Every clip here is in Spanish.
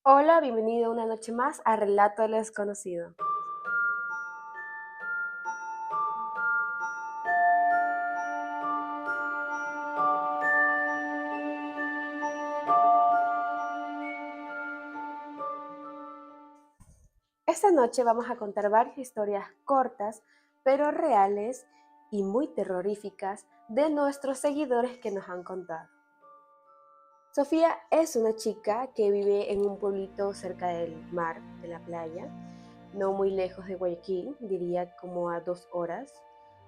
Hola, bienvenido una noche más a Relato de lo Desconocido. Esta noche vamos a contar varias historias cortas, pero reales y muy terroríficas de nuestros seguidores que nos han contado. Sofía es una chica que vive en un pueblito cerca del mar, de la playa, no muy lejos de Guayaquil, diría como a 2 horas.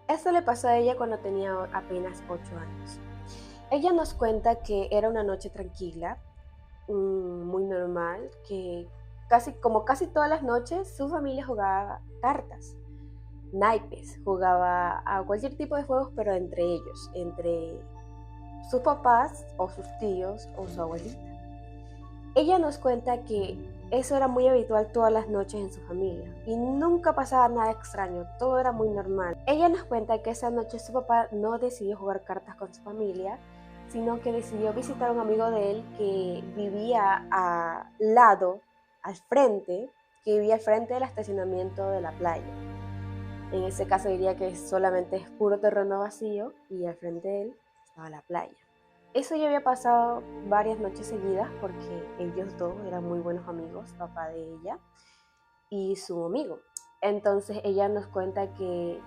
Esto le pasó a ella cuando tenía apenas 8 años. Ella nos cuenta que era una noche tranquila, muy normal, que casi todas las noches su familia jugaba cartas, naipes, jugaba a cualquier tipo de juegos, pero entre ellos, entre sus papás o sus tíos o su abuelita. Ella nos cuenta que eso era muy habitual todas las noches en su familia y nunca pasaba nada extraño, todo era muy normal. Ella nos cuenta que esa noche su papá no decidió jugar cartas con su familia, sino que decidió visitar a un amigo de él que vivía al lado, que vivía al frente del estacionamiento de la playa. En ese caso diría que solamente es puro terreno vacío y al frente de él estaba la playa. Eso ya había pasado varias noches seguidas porque ellos dos eran muy buenos amigos, papá de ella y su amigo. Entonces ella nos cuenta que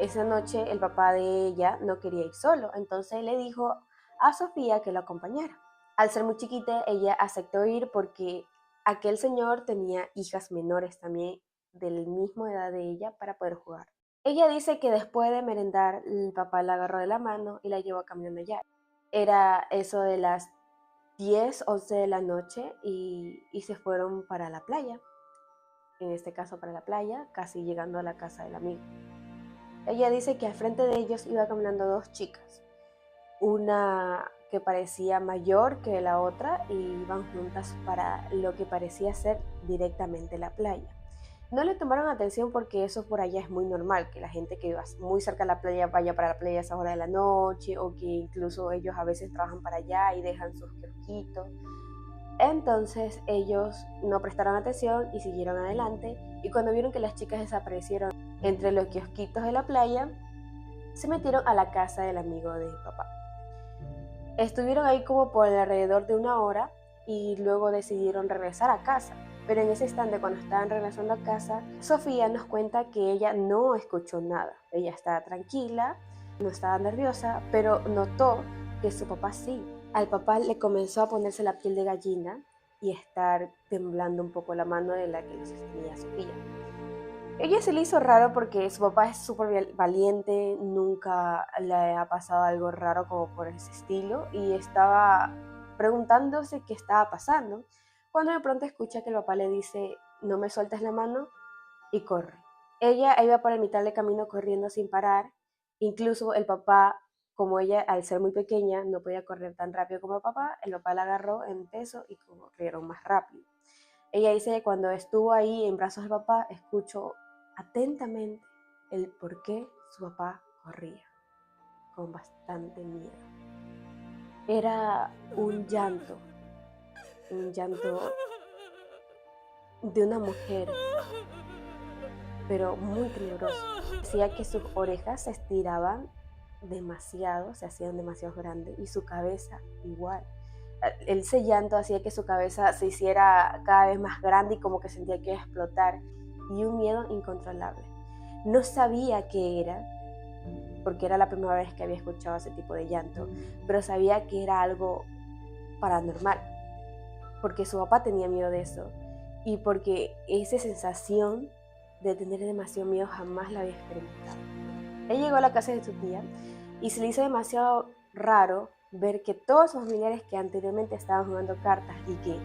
esa noche el papá de ella no quería ir solo, entonces le dijo a Sofía que lo acompañara. Al ser muy chiquita, ella aceptó ir porque aquel señor tenía hijas menores también del mismo edad de ella para poder jugar. Ella dice que después de merendar, el papá la agarró de la mano y la llevó caminando allá. Era eso de las 10, 11 de la noche y se fueron para la playa, en este caso para la playa, casi llegando a la casa del amigo. Ella dice que al frente de ellos iba caminando dos chicas, una que parecía mayor que la otra y iban juntas para lo que parecía ser directamente la playa. No le tomaron atención porque eso por allá es muy normal, que la gente que viva muy cerca de la playa vaya para la playa a esa hora de la noche o que incluso ellos a veces trabajan para allá y dejan sus kiosquitos. Entonces ellos no prestaron atención y siguieron adelante y cuando vieron que las chicas desaparecieron entre los kiosquitos de la playa, se metieron a la casa del amigo de mi papá. Estuvieron ahí como por alrededor de 1 hora y luego decidieron regresar a casa. Pero en ese instante, cuando estaban regresando a casa, Sofía nos cuenta que ella no escuchó nada. Ella estaba tranquila, no estaba nerviosa, pero notó que su papá sí. Al papá le comenzó a ponerse la piel de gallina y estar temblando un poco la mano de la que le sostenía Sofía. Ella se le hizo raro porque su papá es súper valiente, nunca le ha pasado algo raro como por ese estilo y estaba preguntándose qué estaba pasando cuando de pronto escucha que el papá le dice no me sueltes la mano y corre. Ella iba por el mitad del camino corriendo sin parar, incluso el papá, como ella al ser muy pequeña no podía correr tan rápido como el papá la agarró en peso y corrieron más rápido. Ella dice que cuando estuvo ahí en brazos del papá, escuchó atentamente el por qué su papá corría, con bastante miedo. Era un llanto de una mujer, pero muy tenebroso. Decía que sus orejas se estiraban demasiado, se hacían demasiado grandes y su cabeza igual. Ese llanto hacía que su cabeza se hiciera cada vez más grande y como que sentía que iba a explotar y un miedo incontrolable. No sabía qué era, porque era la primera vez que había escuchado ese tipo de llanto, pero sabía que era algo paranormal, porque su papá tenía miedo de eso y porque esa sensación de tener demasiado miedo jamás la había experimentado. Él llegó a la casa de su tía y se le hizo demasiado raro ver que todos sus familiares que anteriormente estaban jugando cartas y que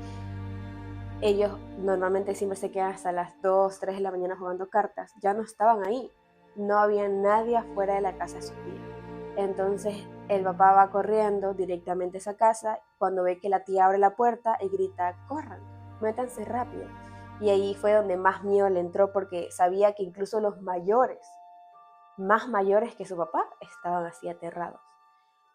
ellos normalmente siempre se quedan hasta las 2, 3 de la mañana jugando cartas, ya no estaban ahí. No había nadie afuera de la casa de su tía. Entonces el papá va corriendo directamente a esa casa cuando ve que la tía abre la puerta y grita, corran, métanse rápido. Y ahí fue donde más miedo le entró porque sabía que incluso los mayores, más mayores que su papá, estaban así aterrados.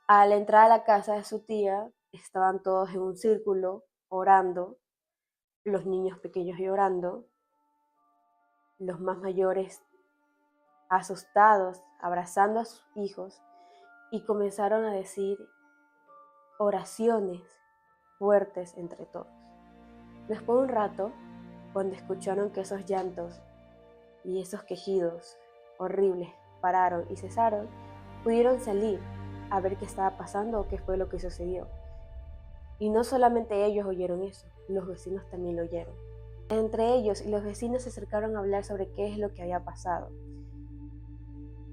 Al entrar a la casa de su tía, estaban todos en un círculo orando los niños pequeños llorando, los más mayores asustados, abrazando a sus hijos, y comenzaron a decir oraciones fuertes entre todos. Después de un rato, cuando escucharon que esos llantos y esos quejidos horribles pararon y cesaron, pudieron salir a ver qué estaba pasando o qué fue lo que sucedió. Y no solamente ellos oyeron eso, los vecinos también lo oyeron. Entre ellos y los vecinos se acercaron a hablar sobre qué es lo que había pasado.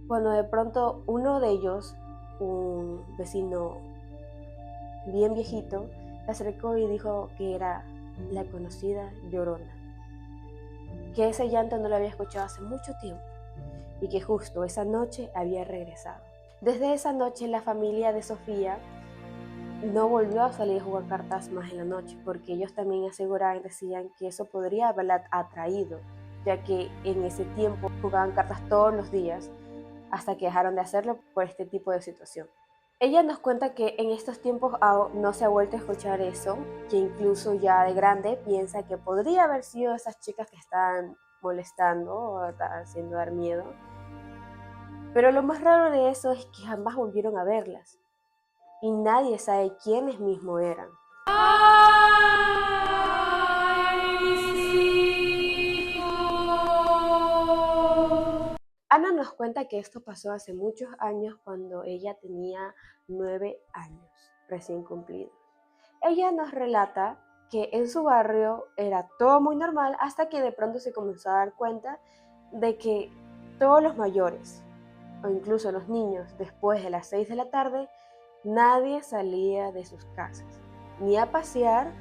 Cuando de pronto uno de ellos, un vecino bien viejito, se acercó y dijo que era la conocida Llorona, que ese llanto no lo había escuchado hace mucho tiempo y que justo esa noche había regresado. Desde esa noche la familia de Sofía no volvió a salir a jugar cartas más en la noche, porque ellos también aseguraban y decían que eso podría haberla atraído, ya que en ese tiempo jugaban cartas todos los días, hasta que dejaron de hacerlo por este tipo de situación. Ella nos cuenta que en estos tiempos no se ha vuelto a escuchar eso, que incluso ya de grande piensa que podría haber sido esas chicas que estaban molestando o haciendo dar miedo. Pero lo más raro de eso es que jamás volvieron a verlas y nadie sabe quiénes mismos eran. Ana nos cuenta que esto pasó hace muchos años cuando ella tenía 9 años recién cumplidos. Ella nos relata que en su barrio era todo muy normal hasta que de pronto se comenzó a dar cuenta de que todos los mayores o incluso los niños después de las 6 de la tarde nadie salía de sus casas, ni a pasear,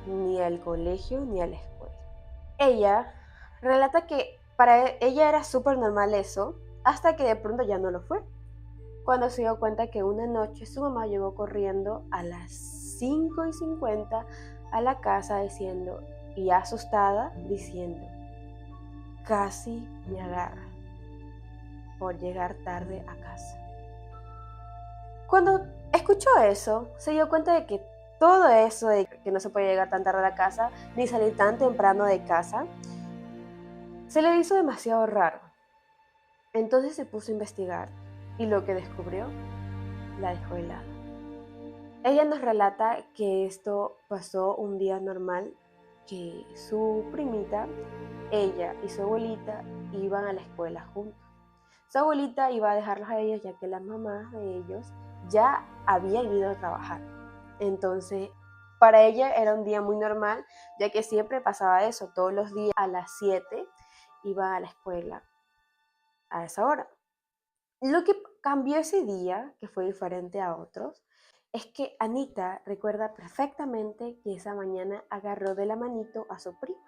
ni al colegio, ni a la escuela. Ella relata que para ella era súper normal eso, hasta que de pronto ya no lo fue. Cuando se dio cuenta que una noche su mamá llegó corriendo a las 5:50 a la casa diciendo, y asustada, diciendo, casi me agarra por llegar tarde a casa. Cuando escuchó eso, se dio cuenta de que todo eso de que no se puede llegar tan tarde a la casa, ni salir tan temprano de casa, se le hizo demasiado raro. Entonces se puso a investigar y lo que descubrió la dejó helada. Ella nos relata que esto pasó un día normal, que su primita, ella y su abuelita iban a la escuela juntos. Su abuelita iba a dejarlos a ellos ya que las mamás de ellos ya habían ido a trabajar. Entonces, para ella era un día muy normal, ya que siempre pasaba eso, todos los días a las 7 iba a la escuela a esa hora. Lo que cambió ese día, que fue diferente a otros, es que Anita recuerda perfectamente que esa mañana agarró de la manito a su prima.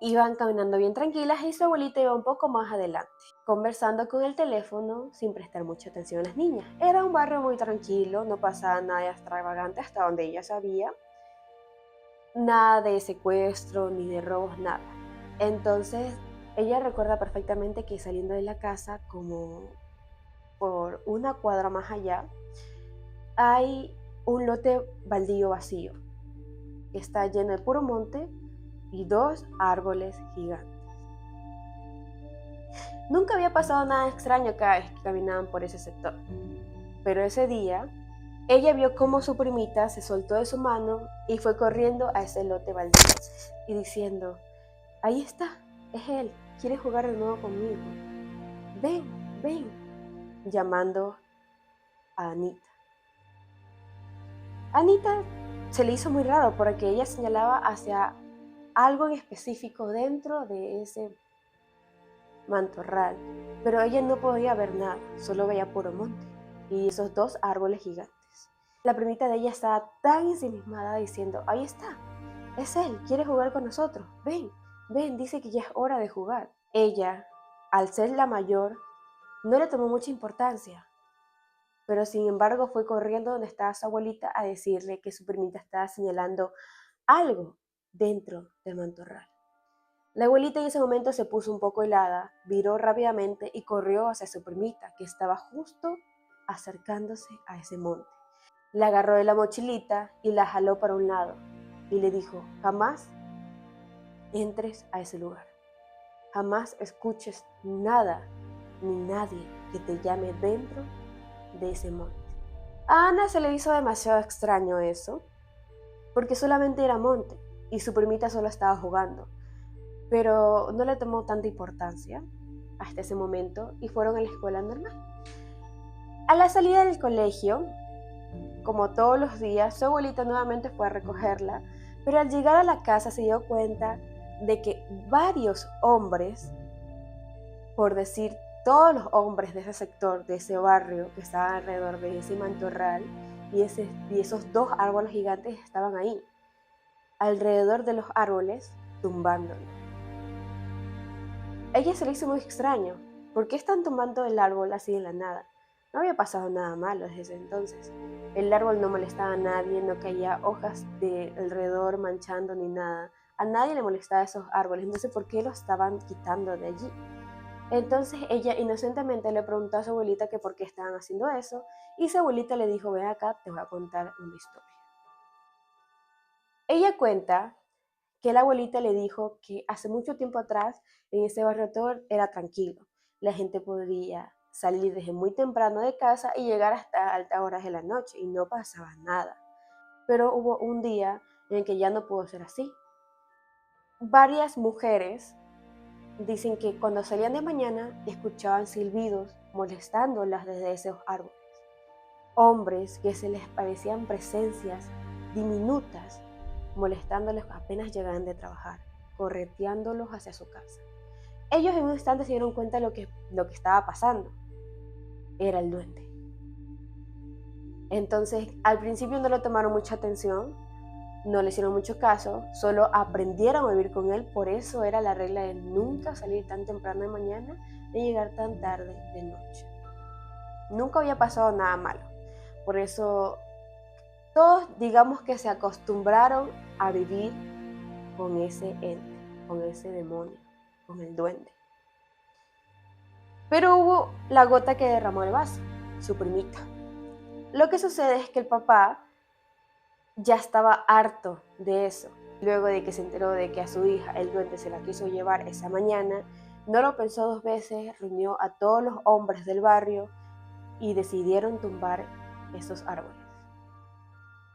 Iban caminando bien tranquilas y su abuelita iba un poco más adelante, conversando con el teléfono sin prestar mucha atención a las niñas. Era un barrio muy tranquilo, no pasaba nada extravagante hasta donde ella sabía, nada de secuestro ni de robos, nada. Entonces, ella recuerda perfectamente que saliendo de la casa, como por una cuadra más allá, hay un lote baldío vacío, que está lleno de puro monte y 2 árboles gigantes. Nunca había pasado nada extraño cada vez que caminaban por ese sector, pero ese día ella vio cómo su primita se soltó de su mano y fue corriendo a ese lote baldío y diciendo, ahí está, es él, quiere jugar de nuevo conmigo, ven, ven, llamando a Anita. Anita se le hizo muy raro porque ella señalaba hacia algo en específico dentro de ese mantorral, pero ella no podía ver nada, solo veía puro monte y esos 2 árboles gigantes. La primita de ella estaba tan ensimismada diciendo, ahí está, es él, quiere jugar con nosotros, ven, ven, dice que ya es hora de jugar. Ella, al ser la mayor, no le tomó mucha importancia, pero sin embargo fue corriendo donde estaba su abuelita a decirle que su primita estaba señalando algo dentro del mantorral. La abuelita en ese momento se puso un poco helada, viró rápidamente y corrió hacia su primita, que estaba justo acercándose a ese monte. La agarró de la mochilita y la jaló para un lado. y le dijo: jamás entres a ese lugar, jamás escuches nada ni nadie que te llame dentro de ese monte. A Ana se le hizo demasiado extraño eso, porque solamente era monte y su primita solo estaba jugando, pero no le tomó tanta importancia hasta ese momento y fueron a la escuela normal. A la salida del colegio, como todos los días, su abuelita nuevamente fue a recogerla, pero al llegar a la casa se dio cuenta de que varios hombres, por decir todos los hombres de ese sector, de ese barrio que estaba alrededor de ese matorral y esos dos árboles gigantes estaban ahí, alrededor de los árboles, tumbándolo. A ella se le hizo muy extraño. ¿Por qué están tumbando el árbol así de la nada? No había pasado nada malo desde ese entonces. El árbol no molestaba a nadie, no caía hojas de alrededor manchando ni nada. A nadie le molestaba esos árboles, entonces ¿por qué los estaban quitando de allí? Entonces ella inocentemente le preguntó a su abuelita que por qué estaban haciendo eso, y su abuelita le dijo: ven acá, te voy a contar una historia. Ella cuenta que la abuelita le dijo que hace mucho tiempo atrás en ese barrio todo era tranquilo. La gente podría salir desde muy temprano de casa y llegar hasta altas horas de la noche y no pasaba nada. Pero hubo un día en el que ya no pudo ser así. Varias mujeres dicen que cuando salían de mañana escuchaban silbidos molestándolas desde esos árboles. Hombres que se les parecían presencias diminutas molestándoles apenas llegaban de trabajar, correteándolos hacia su casa. Ellos en un instante se dieron cuenta de lo que estaba pasando. Era el duende. Entonces, al principio no le tomaron mucha atención, no le hicieron mucho caso, solo aprendieron a vivir con él. Por eso era la regla de nunca salir tan temprano de mañana ni llegar tan tarde de noche. Nunca había pasado nada malo. Por eso todos, digamos que se acostumbraron a vivir con ese ente, con ese demonio, con el duende. Pero hubo la gota que derramó el vaso, su primita. Lo que sucede es que el papá ya estaba harto de eso. Luego de que se enteró de que a su hija el duende se la quiso llevar esa mañana, no lo pensó dos veces, reunió a todos los hombres del barrio y decidieron tumbar esos árboles.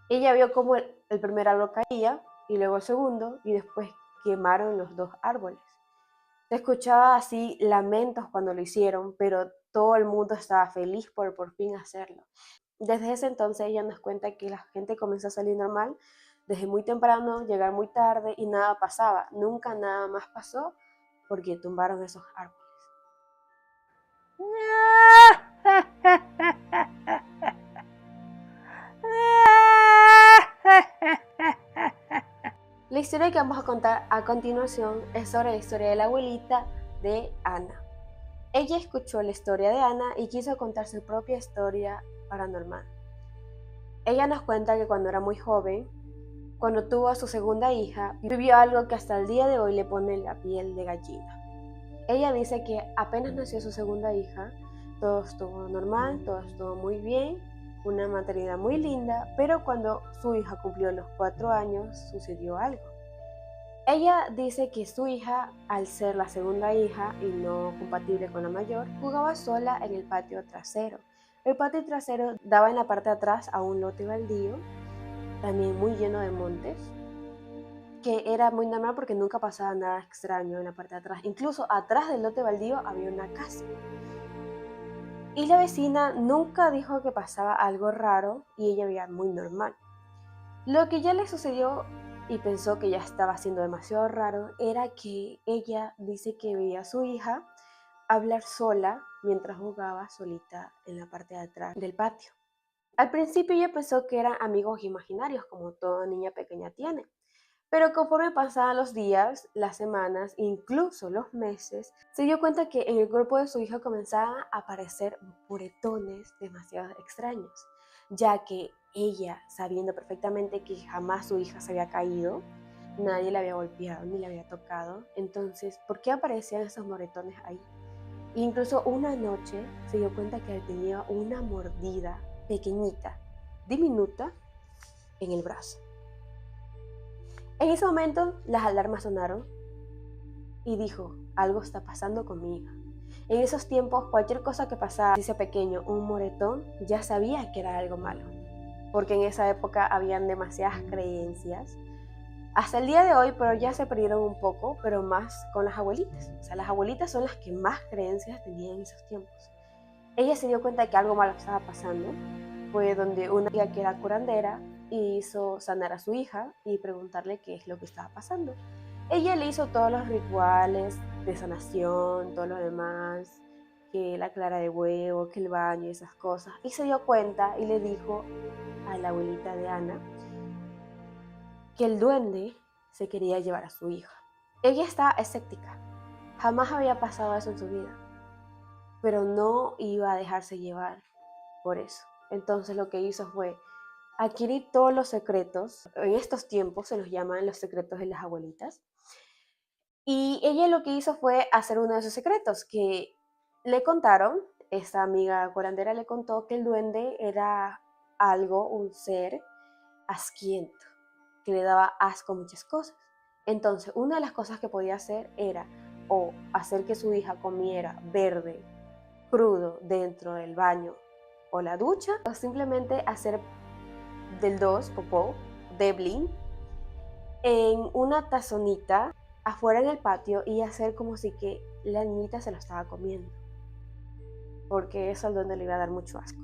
Ella vio cómo el primer árbol caía y luego el segundo y después quemaron los dos árboles. Se escuchaba así lamentos cuando lo hicieron, pero todo el mundo estaba feliz por fin hacerlo. Desde ese entonces ella nos cuenta que la gente comenzó a salir normal, desde muy temprano, llegar muy tarde y nada pasaba. Nunca nada más pasó porque tumbaron esos árboles. La historia que vamos a contar a continuación es sobre la historia de la abuelita de Ana. Ella escuchó la historia de Ana y quiso contar su propia historia paranormal. Ella nos cuenta que cuando era muy joven, cuando tuvo a su segunda hija, vivió algo que hasta el día de hoy le pone la piel de gallina. Ella dice que apenas nació su segunda hija, todo estuvo normal, todo estuvo muy bien, una maternidad muy linda, pero cuando su hija cumplió los 4 años, sucedió algo. Ella dice que su hija, al ser la segunda hija y no compatible con la mayor, jugaba sola en el patio trasero. El patio trasero daba en la parte de atrás a un lote baldío, también muy lleno de montes, que era muy normal porque nunca pasaba nada extraño en la parte de atrás. Incluso atrás del lote baldío había una casa. Y la vecina nunca dijo que pasaba algo raro y ella veía muy normal. Lo que ya le sucedió y pensó que ya estaba siendo demasiado raro era que ella dice que veía a su hija hablar sola mientras jugaba solita en la parte de atrás del patio. Al principio ella pensó que eran amigos imaginarios, como toda niña pequeña tiene. Pero conforme pasaban los días, las semanas, incluso los meses, se dio cuenta que en el cuerpo de su hija comenzaban a aparecer moretones demasiado extraños, ya que ella, sabiendo perfectamente que jamás su hija se había caído, nadie la había golpeado ni la había tocado, entonces, ¿por qué aparecían esos moretones ahí? Incluso una noche se dio cuenta que tenía una mordida pequeñita, diminuta, en el brazo. En ese momento las alarmas sonaron y dijo, algo está pasando con mi hija. En esos tiempos, cualquier cosa que pasara, si sea pequeño, un moretón, ya sabía que era algo malo, porque en esa época habían demasiadas creencias, hasta el día de hoy, pero ya se perdieron un poco, pero más con las abuelitas. O sea, las abuelitas son las que más creencias tenían en esos tiempos. Ella se dio cuenta de que algo malo estaba pasando, fue donde una tía que era curandera hizo sanar a su hija y preguntarle qué es lo que estaba pasando. Ella le hizo todos los rituales de sanación, todo lo demás, que la clara de huevo, que el baño y esas cosas. Y se dio cuenta y le dijo a la abuelita de Ana que el duende se quería llevar a su hija. Ella estaba escéptica, jamás había pasado eso en su vida, pero no iba a dejarse llevar por eso. Entonces lo que hizo fue adquirir todos los secretos, en estos tiempos se los llaman los secretos de las abuelitas, y ella lo que hizo fue hacer uno de esos secretos que le contaron, esta amiga curandera le contó que el duende era algo, un ser asquiento, que le daba asco a muchas cosas. Entonces, una de las cosas que podía hacer era o hacer que su hija comiera verde, crudo, dentro del baño o la ducha, o simplemente hacer del 2 popó, Deblin, en una tazonita afuera en el patio y hacer como si que la niñita se lo estaba comiendo, porque eso al duende le iba a dar mucho asco.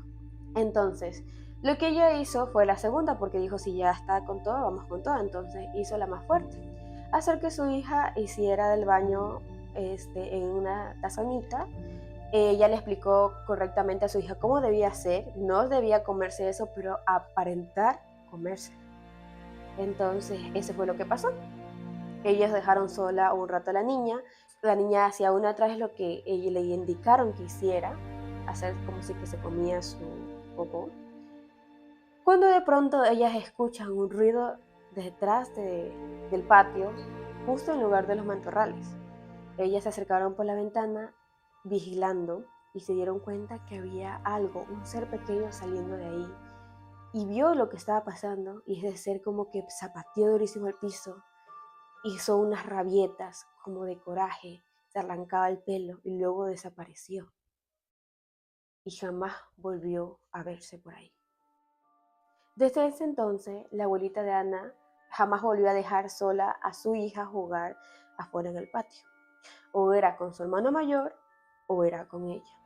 Entonces, lo que ella hizo fue la segunda, porque dijo, si ya está con todo, vamos con todo. Entonces hizo la más fuerte, hacer que su hija hiciera del baño en una tazonita. Ella le explicó correctamente a su hija cómo debía hacer, no debía comerse eso, pero aparentar comerse. Entonces, eso fue lo que pasó. Ellos dejaron sola un rato a la niña hacía una vez lo que ellos le indicaron que hiciera, hacer como si que se comía su popó. Cuando de pronto ellas escuchan un ruido detrás del patio, justo en lugar de los matorrales. Ellas se acercaron por la ventana, vigilando, y se dieron cuenta que había algo, un ser pequeño saliendo de ahí. Y vio lo que estaba pasando, y ese ser como que zapateó durísimo el piso, hizo unas rabietas como de coraje, se arrancaba el pelo y luego desapareció. Y jamás volvió a verse por ahí. Desde ese entonces, la abuelita de Ana jamás volvió a dejar sola a su hija jugar afuera en el patio. O era con su hermano mayor o era con ella.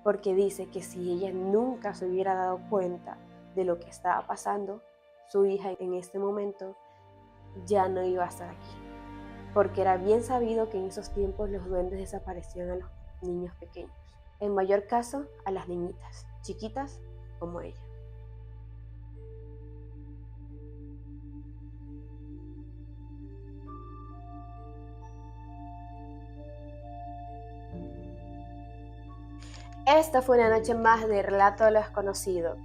Porque dice que si ella nunca se hubiera dado cuenta de lo que estaba pasando, su hija en este momento ya no iba a estar aquí. Porque era bien sabido que en esos tiempos los duendes desaparecían a los niños pequeños. En mayor caso, a las niñitas, chiquitas como ella. Esta fue una noche más de Relato de lo Desconocido.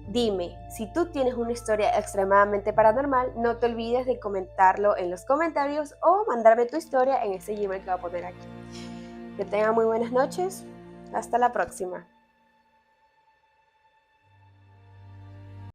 Dime, si tú tienes una historia extremadamente paranormal, no te olvides de comentarlo en los comentarios o mandarme tu historia en ese Gmail que voy a poner aquí. Que tengan muy buenas noches. Hasta la próxima.